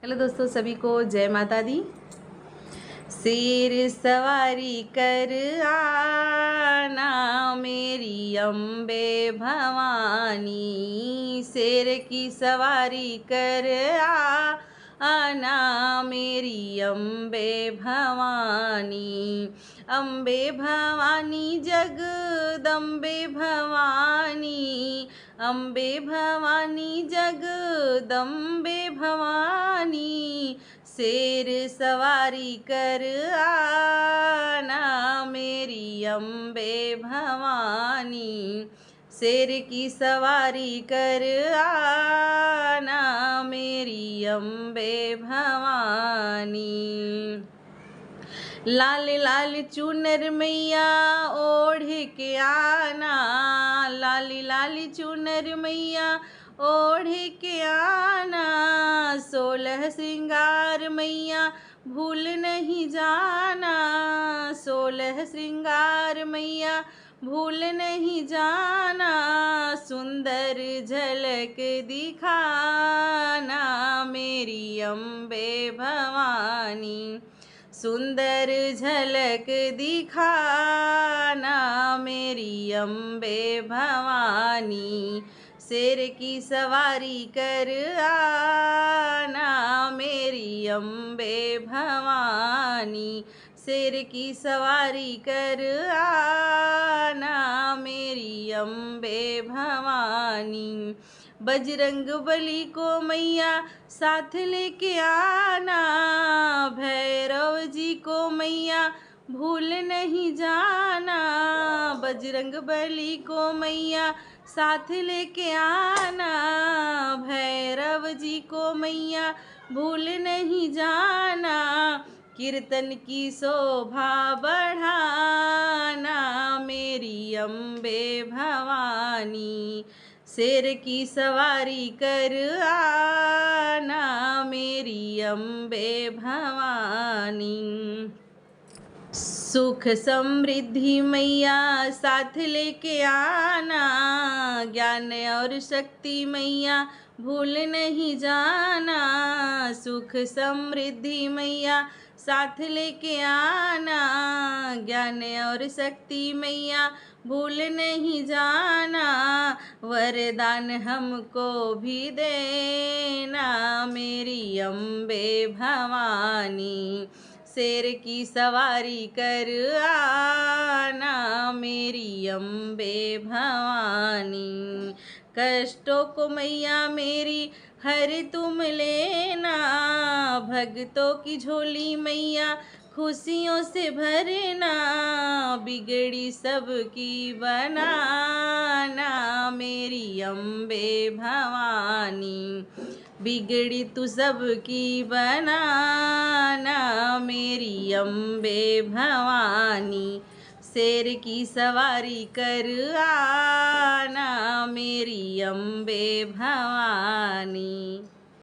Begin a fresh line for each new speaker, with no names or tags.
Hello दोस्तों, सभी को जय माता दी। शेर सवारी कर आना मेरी अम्बे भवानी, शेर की सवारी कर आना मेरी अम्बे भवानी। अम्बे भवानी जगदम्बे भवानी, अम्बे भवानी जगदम्बे भवानी, शेर सवारी कर आना मेरी अम्बे भवानी, शेर की सवारी कर आना मेरी अम्बे भवानी। लाल लाल चुनर मैया ओढ़ के आना, लाल लाल चुनर मैया ओढ़ के आना, 16 श्रृंगार मैया भूल नहीं जाना, 16 श्रृंगार मैया भूल नहीं जाना, सुंदर झलक दिखाना मेरी अम्बे भवानी, सुंदर झलक दिखाना मेरी अम्बे भवानी, शेर की सवारी कर आना मेरी अम्बे भवानी, शेर की सवारी कर आना मेरी अम्बे भवानी। बजरंग बली को मैया साथ लेके आना, भैरव जी को मैया भूल नहीं जाना, बजरंग बली को मैया साथ लेके आना, भैरव जी को मैया भूल नहीं जाना, कीर्तन की शोभा बढ़ाना मेरी अम्बे भवानी, शेर की सवारी कर आना मेरी अम्बे भवानी। सुख समृद्धि मैया साथ लेके आना, ज्ञान और शक्ति मैया भूल नहीं जाना, सुख समृद्धि मैया साथ लेके आना, ज्ञान और शक्ति मैया भूल नहीं जाना, वरदान हमको भी देना मेरी अम्बे भवानी, शेर की सवारी कर आना मेरी अम्बे भवानी। कष्टों को मैया मेरी हर तुम लेना, भक्तों की झोली मैया खुशियों से भरना, बिगड़ी सबकी बनाना मेरी अम्बे भवानी, बिगड़ी तू सबकी बनाना मेरी अम्बे भवानी, शेर की सवारी कर आना मेरी अम्बे भवानी।